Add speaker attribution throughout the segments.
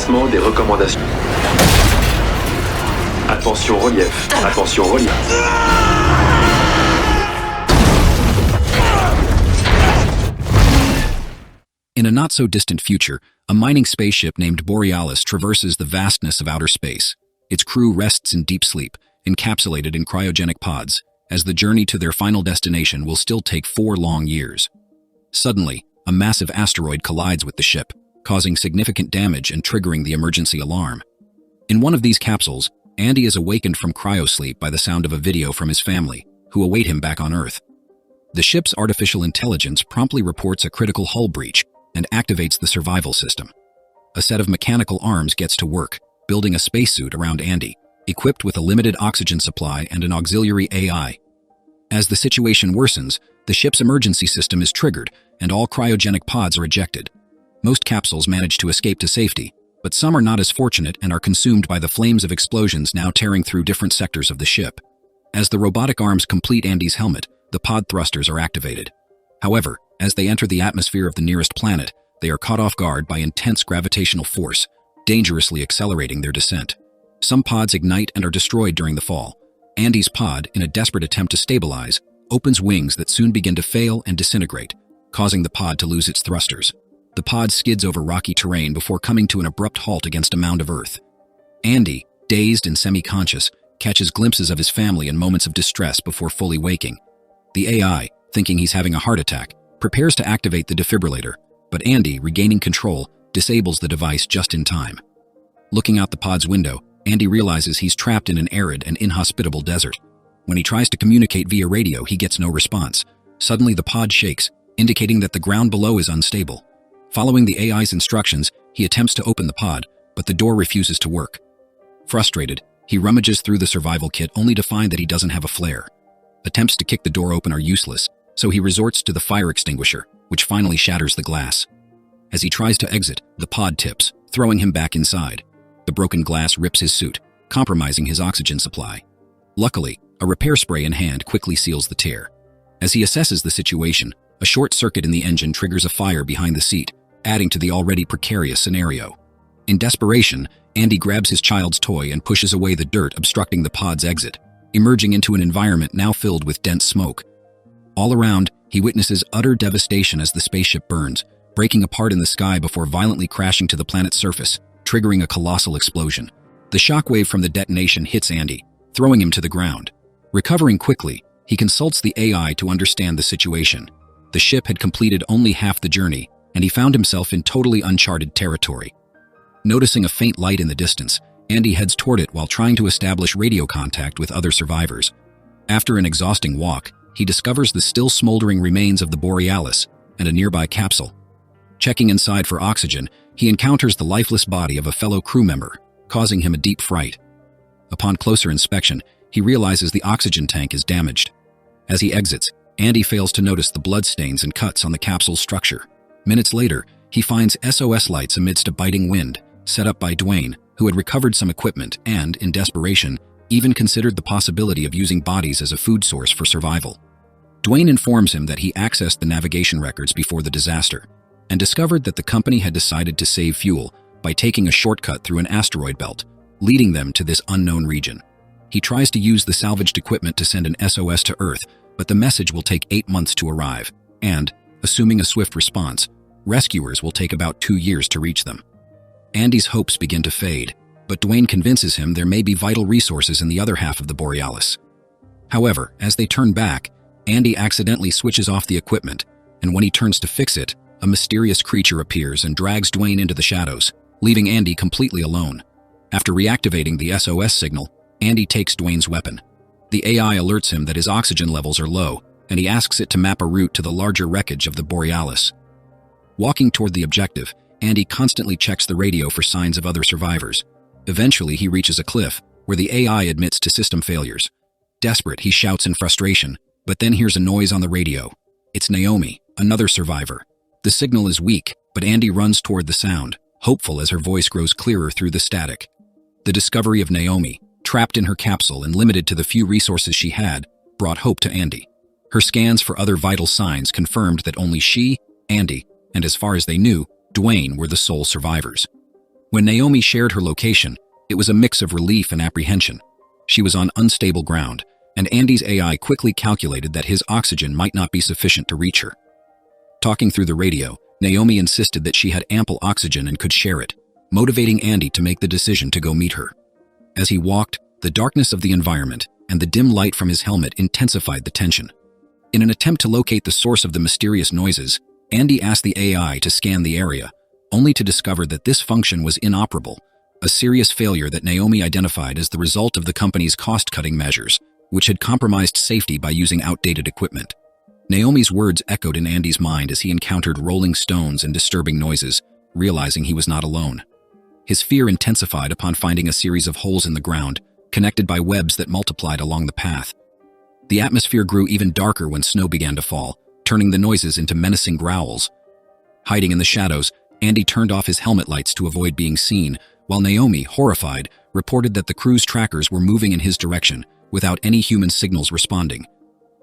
Speaker 1: Classement des recommandations. Attention relief. Attention relief.
Speaker 2: In a not-so-distant future, a mining spaceship named Borealis traverses the vastness of outer space. Its crew rests in deep sleep, encapsulated in cryogenic pods, as the journey to their final destination will still take 4 long years. Suddenly, a massive asteroid collides with the ship, causing significant damage and triggering the emergency alarm. In one of these capsules, Andy is awakened from cryosleep by the sound of a video from his family, who await him back on Earth. The ship's artificial intelligence promptly reports a critical hull breach and activates the survival system. A set of mechanical arms gets to work, building a spacesuit around Andy, equipped with a limited oxygen supply and an auxiliary AI. As the situation worsens, the ship's emergency system is triggered and all cryogenic pods are ejected. Most capsules manage to escape to safety, but some are not as fortunate and are consumed by the flames of explosions now tearing through different sectors of the ship. As the robotic arms complete Andy's helmet, the pod thrusters are activated. However, as they enter the atmosphere of the nearest planet, they are caught off guard by intense gravitational force, dangerously accelerating their descent. Some pods ignite and are destroyed during the fall. Andy's pod, in a desperate attempt to stabilize, opens wings that soon begin to fail and disintegrate, causing the pod to lose its thrusters. The pod skids over rocky terrain before coming to an abrupt halt against a mound of earth. Andy, dazed and semi-conscious, catches glimpses of his family in moments of distress before fully waking. The AI, thinking he's having a heart attack, prepares to activate the defibrillator, but Andy, regaining control, disables the device just in time. Looking out the pod's window, Andy realizes he's trapped in an arid and inhospitable desert. When he tries to communicate via radio, he gets no response. Suddenly, the pod shakes, indicating that the ground below is unstable. Following the AI's instructions, he attempts to open the pod, but the door refuses to work. Frustrated, he rummages through the survival kit only to find that he doesn't have a flare. Attempts to kick the door open are useless, so he resorts to the fire extinguisher, which finally shatters the glass. As he tries to exit, the pod tips, throwing him back inside. The broken glass rips his suit, compromising his oxygen supply. Luckily, a repair spray in hand quickly seals the tear. As he assesses the situation, a short circuit in the engine triggers a fire behind the seat, adding to the already precarious scenario. In desperation, Andy grabs his child's toy and pushes away the dirt obstructing the pod's exit, emerging into an environment now filled with dense smoke. All around, he witnesses utter devastation as the spaceship burns, breaking apart in the sky before violently crashing to the planet's surface, triggering a colossal explosion. The shockwave from the detonation hits Andy, throwing him to the ground. Recovering quickly, he consults the AI to understand the situation. The ship had completed only half the journey, and he found himself in totally uncharted territory. Noticing a faint light in the distance, Andy heads toward it while trying to establish radio contact with other survivors. After an exhausting walk, he discovers the still smoldering remains of the Borealis and a nearby capsule. Checking inside for oxygen, he encounters the lifeless body of a fellow crew member, causing him a deep fright. Upon closer inspection, he realizes the oxygen tank is damaged. As he exits, Andy fails to notice the bloodstains and cuts on the capsule's structure. Minutes later, he finds SOS lights amidst a biting wind, set up by Dwayne, who had recovered some equipment and, in desperation, even considered the possibility of using bodies as a food source for survival. Dwayne informs him that he accessed the navigation records before the disaster and discovered that the company had decided to save fuel by taking a shortcut through an asteroid belt, leading them to this unknown region. He tries to use the salvaged equipment to send an SOS to Earth, but the message will take 8 months to arrive, and, assuming a swift response, rescuers will take about 2 years to reach them. Andy's hopes begin to fade, but Dwayne convinces him there may be vital resources in the other half of the Borealis. However, as they turn back, Andy accidentally switches off the equipment, and when he turns to fix it, a mysterious creature appears and drags Dwayne into the shadows, leaving Andy completely alone. After reactivating the SOS signal, Andy takes Dwayne's weapon. The AI alerts him that his oxygen levels are low, and he asks it to map a route to the larger wreckage of the Borealis. Walking toward the objective, Andy constantly checks the radio for signs of other survivors. Eventually, he reaches a cliff, where the AI admits to system failures. Desperate, he shouts in frustration, but then hears a noise on the radio. It's Naomi, another survivor. The signal is weak, but Andy runs toward the sound, hopeful as her voice grows clearer through the static. The discovery of Naomi, trapped in her capsule and limited to the few resources she had, brought hope to Andy. Her scans for other vital signs confirmed that only she, Andy, and as far as they knew, Dwayne were the sole survivors. When Naomi shared her location, it was a mix of relief and apprehension. She was on unstable ground, and Andy's AI quickly calculated that his oxygen might not be sufficient to reach her. Talking through the radio, Naomi insisted that she had ample oxygen and could share it, motivating Andy to make the decision to go meet her. As he walked, the darkness of the environment and the dim light from his helmet intensified the tension. In an attempt to locate the source of the mysterious noises, Andy asked the AI to scan the area, only to discover that this function was inoperable, a serious failure that Naomi identified as the result of the company's cost-cutting measures, which had compromised safety by using outdated equipment. Naomi's words echoed in Andy's mind as he encountered rolling stones and disturbing noises, realizing he was not alone. His fear intensified upon finding a series of holes in the ground, connected by webs that multiplied along the path. The atmosphere grew even darker when snow began to fall, turning the noises into menacing growls. Hiding in the shadows, Andy turned off his helmet lights to avoid being seen, while Naomi, horrified, reported that the crew's trackers were moving in his direction, without any human signals responding.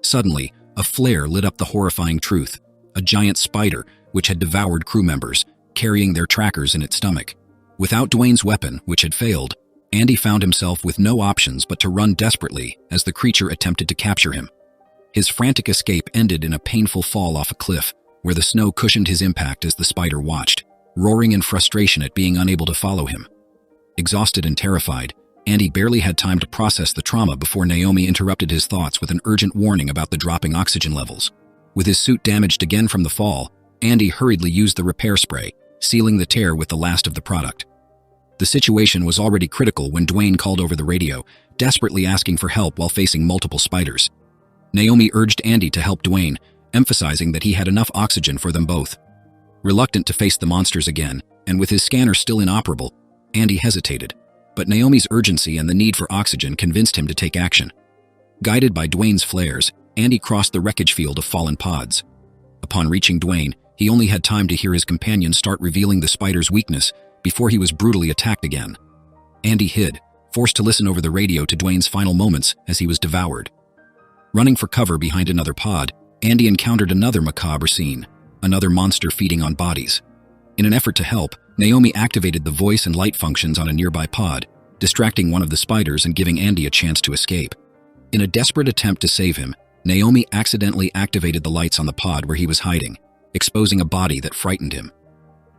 Speaker 2: Suddenly, a flare lit up the horrifying truth: a giant spider, which had devoured crew members, carrying their trackers in its stomach. Without Dwayne's weapon, which had failed, Andy found himself with no options but to run desperately as the creature attempted to capture him. His frantic escape ended in a painful fall off a cliff, where the snow cushioned his impact as the spider watched, roaring in frustration at being unable to follow him. Exhausted and terrified, Andy barely had time to process the trauma before Naomi interrupted his thoughts with an urgent warning about the dropping oxygen levels. With his suit damaged again from the fall, Andy hurriedly used the repair spray, sealing the tear with the last of the product. The situation was already critical when Dwayne called over the radio, desperately asking for help while facing multiple spiders. Naomi urged Andy to help Dwayne, emphasizing that he had enough oxygen for them both. Reluctant to face the monsters again, and with his scanner still inoperable, Andy hesitated, but Naomi's urgency and the need for oxygen convinced him to take action. Guided by Dwayne's flares, Andy crossed the wreckage field of fallen pods. Upon reaching Dwayne, he only had time to hear his companion start revealing the spider's weakness before he was brutally attacked again. Andy hid, forced to listen over the radio to Dwayne's final moments as he was devoured. Running for cover behind another pod, Andy encountered another macabre scene, another monster feeding on bodies. In an effort to help, Naomi activated the voice and light functions on a nearby pod, distracting one of the spiders and giving Andy a chance to escape. In a desperate attempt to save him, Naomi accidentally activated the lights on the pod where he was hiding, exposing a body that frightened him.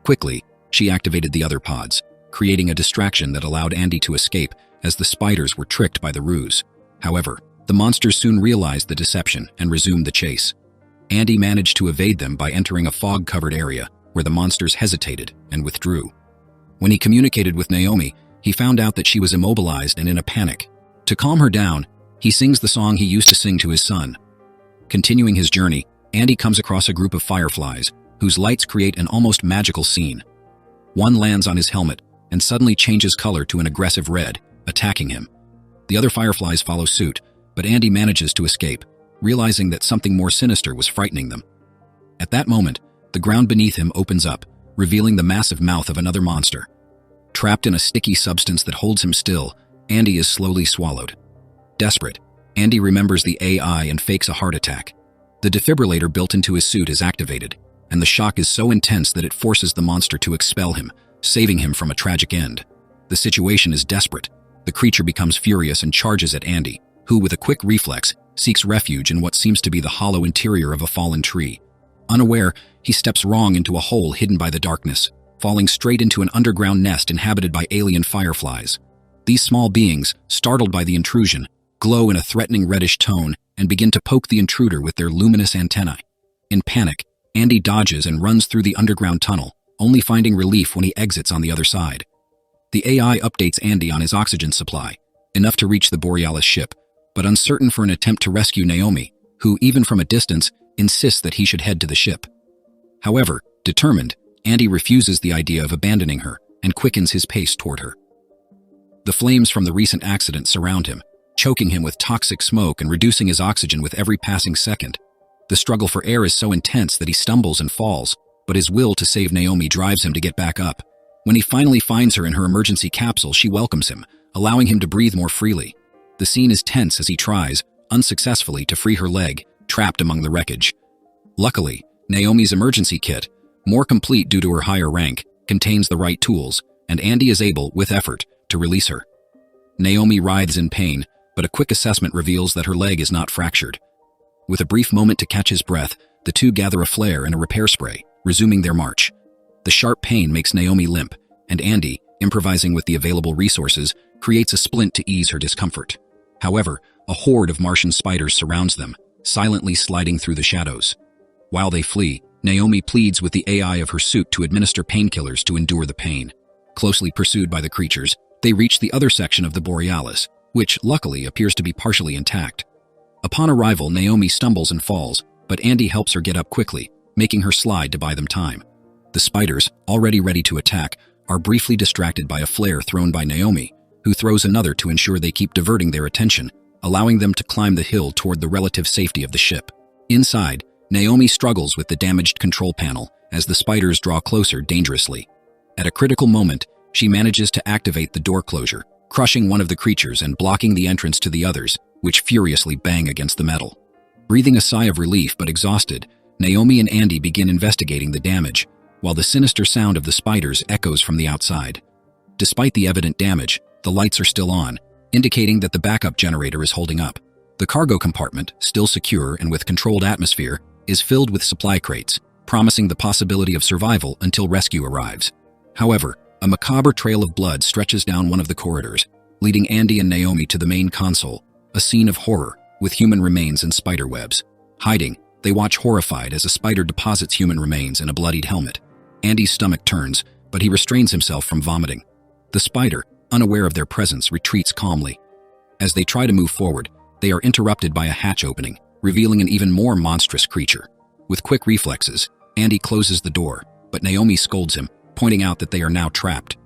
Speaker 2: Quickly, she activated the other pods, creating a distraction that allowed Andy to escape as the spiders were tricked by the ruse. However, the monsters soon realized the deception and resumed the chase. Andy managed to evade them by entering a fog-covered area where the monsters hesitated and withdrew. When he communicated with Naomi, he found out that she was immobilized and in a panic. To calm her down, he sings the song he used to sing to his son. Continuing his journey, Andy comes across a group of fireflies, whose lights create an almost magical scene. One lands on his helmet and suddenly changes color to an aggressive red, attacking him. The other fireflies follow suit, but Andy manages to escape, realizing that something more sinister was frightening them. At that moment, the ground beneath him opens up, revealing the massive mouth of another monster. Trapped in a sticky substance that holds him still, Andy is slowly swallowed. Desperate, Andy remembers the AI and fakes a heart attack. The defibrillator built into his suit is activated, and the shock is so intense that it forces the monster to expel him, saving him from a tragic end. The situation is desperate. The creature becomes furious and charges at Andy, who, with a quick reflex, seeks refuge in what seems to be the hollow interior of a fallen tree. Unaware, he steps wrong into a hole hidden by the darkness, falling straight into an underground nest inhabited by alien fireflies. These small beings, startled by the intrusion, glow in a threatening reddish tone and begin to poke the intruder with their luminous antennae. In panic, Andy dodges and runs through the underground tunnel, only finding relief when he exits on the other side. The AI updates Andy on his oxygen supply, enough to reach the Borealis ship, but uncertain for an attempt to rescue Naomi, who, even from a distance, insists that he should head to the ship. However, determined, Andy refuses the idea of abandoning her and quickens his pace toward her. The flames from the recent accident surround him, choking him with toxic smoke and reducing his oxygen with every passing second. The struggle for air is so intense that he stumbles and falls, but his will to save Naomi drives him to get back up. When he finally finds her in her emergency capsule, she welcomes him, allowing him to breathe more freely. The scene is tense as he tries, unsuccessfully, to free her leg, trapped among the wreckage. Luckily, Naomi's emergency kit, more complete due to her higher rank, contains the right tools, and Andy is able, with effort, to release her. Naomi writhes in pain, but a quick assessment reveals that her leg is not fractured. With a brief moment to catch his breath, the two gather a flare and a repair spray, resuming their march. The sharp pain makes Naomi limp, and Andy, improvising with the available resources, creates a splint to ease her discomfort. However, a horde of Martian spiders surrounds them, silently sliding through the shadows. While they flee, Naomi pleads with the AI of her suit to administer painkillers to endure the pain. Closely pursued by the creatures, they reach the other section of the Borealis, which, luckily, appears to be partially intact. Upon arrival, Naomi stumbles and falls, but Andy helps her get up quickly, making her slide to buy them time. The spiders, already ready to attack, are briefly distracted by a flare thrown by Naomi, who throws another to ensure they keep diverting their attention, allowing them to climb the hill toward the relative safety of the ship. Inside, Naomi struggles with the damaged control panel as the spiders draw closer dangerously. At a critical moment, she manages to activate the door closure, crushing one of the creatures and blocking the entrance to the others, which furiously bang against the metal. Breathing a sigh of relief but exhausted, Naomi and Andy begin investigating the damage, while the sinister sound of the spiders echoes from the outside. Despite the evident damage, the lights are still on, indicating that the backup generator is holding up. The cargo compartment, still secure and with controlled atmosphere, is filled with supply crates, promising the possibility of survival until rescue arrives. However, a macabre trail of blood stretches down one of the corridors, leading Andy and Naomi to the main console, a scene of horror with human remains and spider webs. Hiding, they watch horrified as a spider deposits human remains in a bloodied helmet. Andy's stomach turns, but he restrains himself from vomiting. The spider, unaware of their presence, retreats calmly. As they try to move forward, they are interrupted by a hatch opening, revealing an even more monstrous creature. With quick reflexes, Andy closes the door, but Naomi scolds him, pointing out that they are now trapped.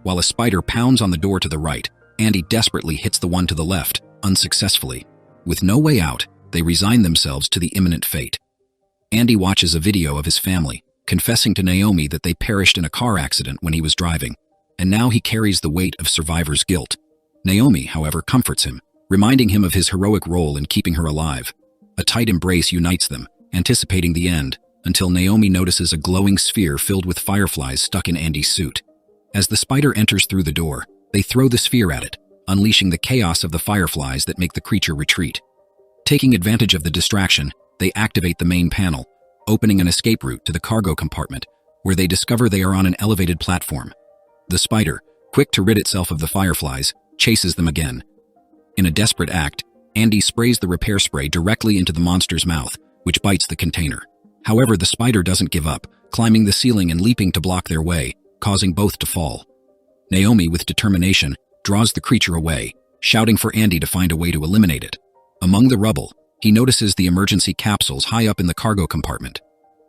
Speaker 2: While a spider pounds on the door to the right, Andy desperately hits the one to the left, unsuccessfully. With no way out, they resign themselves to the imminent fate. Andy watches a video of his family, confessing to Naomi that they perished in a car accident when he was driving, and now he carries the weight of survivor's guilt. Naomi, however, comforts him, reminding him of his heroic role in keeping her alive. A tight embrace unites them, anticipating the end, until Naomi notices a glowing sphere filled with fireflies stuck in Andy's suit. As the spider enters through the door, they throw the sphere at it, unleashing the chaos of the fireflies that make the creature retreat. Taking advantage of the distraction, they activate the main panel, opening an escape route to the cargo compartment, where they discover they are on an elevated platform. The spider, quick to rid itself of the fireflies, chases them again. In a desperate act, Andy sprays the repair spray directly into the monster's mouth, which bites the container. However, the spider doesn't give up, climbing the ceiling and leaping to block their way, causing both to fall. Naomi, with determination, draws the creature away, shouting for Andy to find a way to eliminate it. Among the rubble, he notices the emergency capsules high up in the cargo compartment.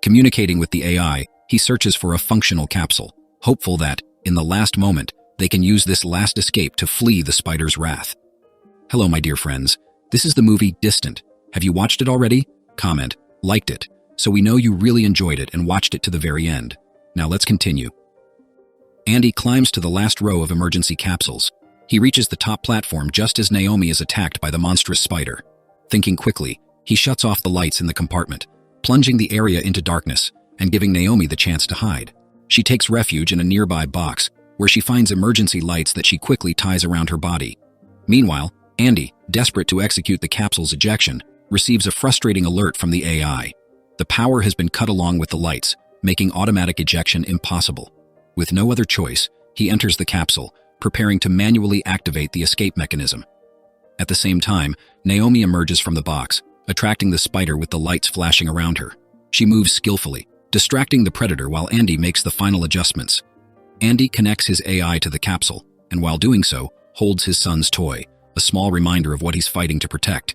Speaker 2: Communicating with the AI, he searches for a functional capsule, hopeful that, in the last moment, they can use this last escape to flee the spider's wrath. Hello, my dear friends. This is the movie Distant. Have you watched it already? Comment, liked it, so we know you really enjoyed it and watched it to the very end. Now let's continue. Andy climbs to the last row of emergency capsules. He reaches the top platform just as Naomi is attacked by the monstrous spider. Thinking quickly, he shuts off the lights in the compartment, plunging the area into darkness and giving Naomi the chance to hide. She takes refuge in a nearby box, where she finds emergency lights that she quickly ties around her body. Meanwhile, Andy, desperate to execute the capsule's ejection, receives a frustrating alert from the AI. The power has been cut along with the lights, making automatic ejection impossible. With no other choice, he enters the capsule, preparing to manually activate the escape mechanism. At the same time, Naomi emerges from the box, attracting the spider with the lights flashing around her. She moves skillfully, distracting the predator while Andy makes the final adjustments. Andy connects his AI to the capsule, and while doing so, holds his son's toy, a small reminder of what he's fighting to protect.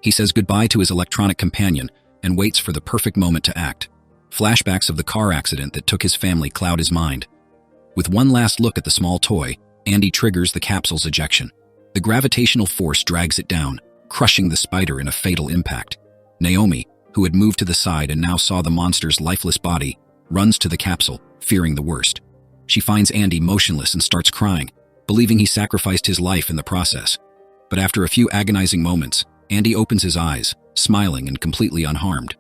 Speaker 2: He says goodbye to his electronic companion and waits for the perfect moment to act. Flashbacks of the car accident that took his family cloud his mind. With one last look at the small toy, Andy triggers the capsule's ejection. The gravitational force drags it down, crushing the spider in a fatal impact. Naomi, who had moved to the side and now saw the monster's lifeless body, runs to the capsule, fearing the worst. She finds Andy motionless and starts crying, believing he sacrificed his life in the process. But after a few agonizing moments, Andy opens his eyes, smiling and completely unharmed.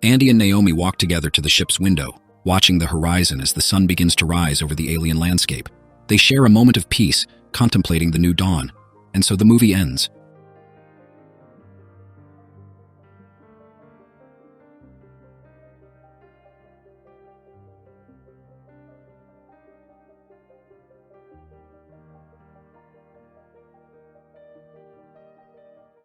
Speaker 2: Andy and Naomi walk together to the ship's window, watching the horizon as the sun begins to rise over the alien landscape. They share a moment of peace, contemplating the new dawn. And so the movie ends,